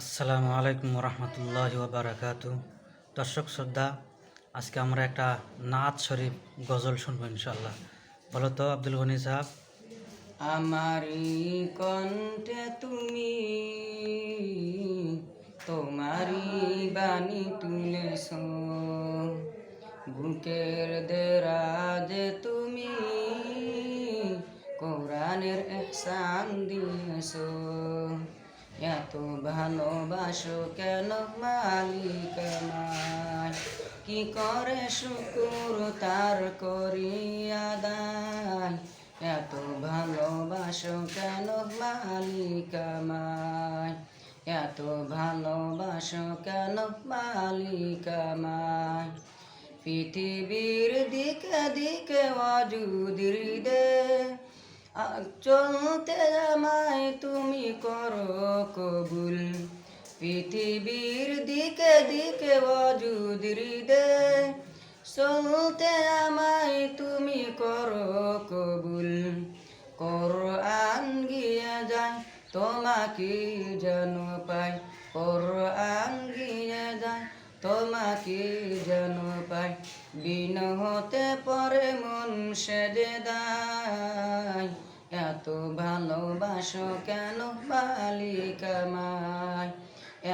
আসসালামু আলাইকুম রহমতুল্লাহ বারাকাতু। দর্শক শ্রদ্ধা, আজকে আমরা একটা নাত শরীফ গজল শুনবো ইনশাল্লাহ। বলো তো আব্দুল গনি সাহেব। আমারি কণ্ঠে তুমি তোমারি বাণী তুলেছ, বুকের দেরাজে তুমি কোরআনের এহসান দিয়েছ। এত ভালোবাসো কেন মালিক আমায়, কি করে শুকুর তার করি আদায়। এত ভালোবাসো কেন মালিক আমায়, এত ভালোবাসো কেন মালিক আমায়। পৃথিবীর দিকে দিকে অযুদির দে, চলতে আমায় তুমি করো কবুল। পৃথিবীর দিকে দিকে অযুদির দে, চলতে আমায় তুমি করো কবুল। কোরআন গিয়ে যায় তোমাকে যেন পাই, কোরআন গিয়ে যায় তোমাকে যেন পাই। বিন হতে পরে মন সেজে দায়, এত ভালোবাসো কেন মালিক আমায়,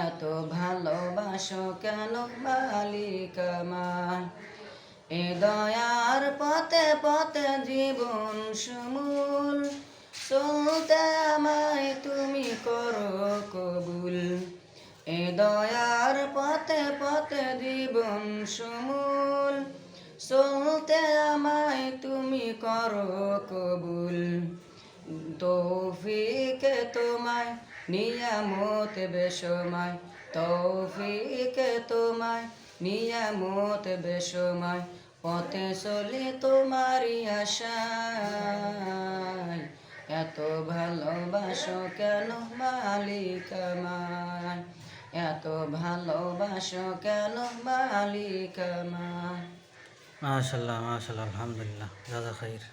এত ভালোবাসো কেন মালিক আমায়। এ দয়ার পথে পথে জীবন সমূল, চলতে আমায় তুমি করো কবুল। এ দয়ার পথে পথে জীবন সমূল, চলতে আমায় তুমি করো কবুল। তৌফিকে তোমায় নিয়ামত বেসময়, তৌফিকে তোমায় নিয়ামত বেসময়। পথে চলি তোমারই আশায়, এত ভালোবাসো কেন মালিক আমায়, এত ভালোবাসো কেন মালিক আমায়। মাশাল্লাহ মাশাল্লাহ, আলহামদুলিল্লাহ, জাযা খাইর।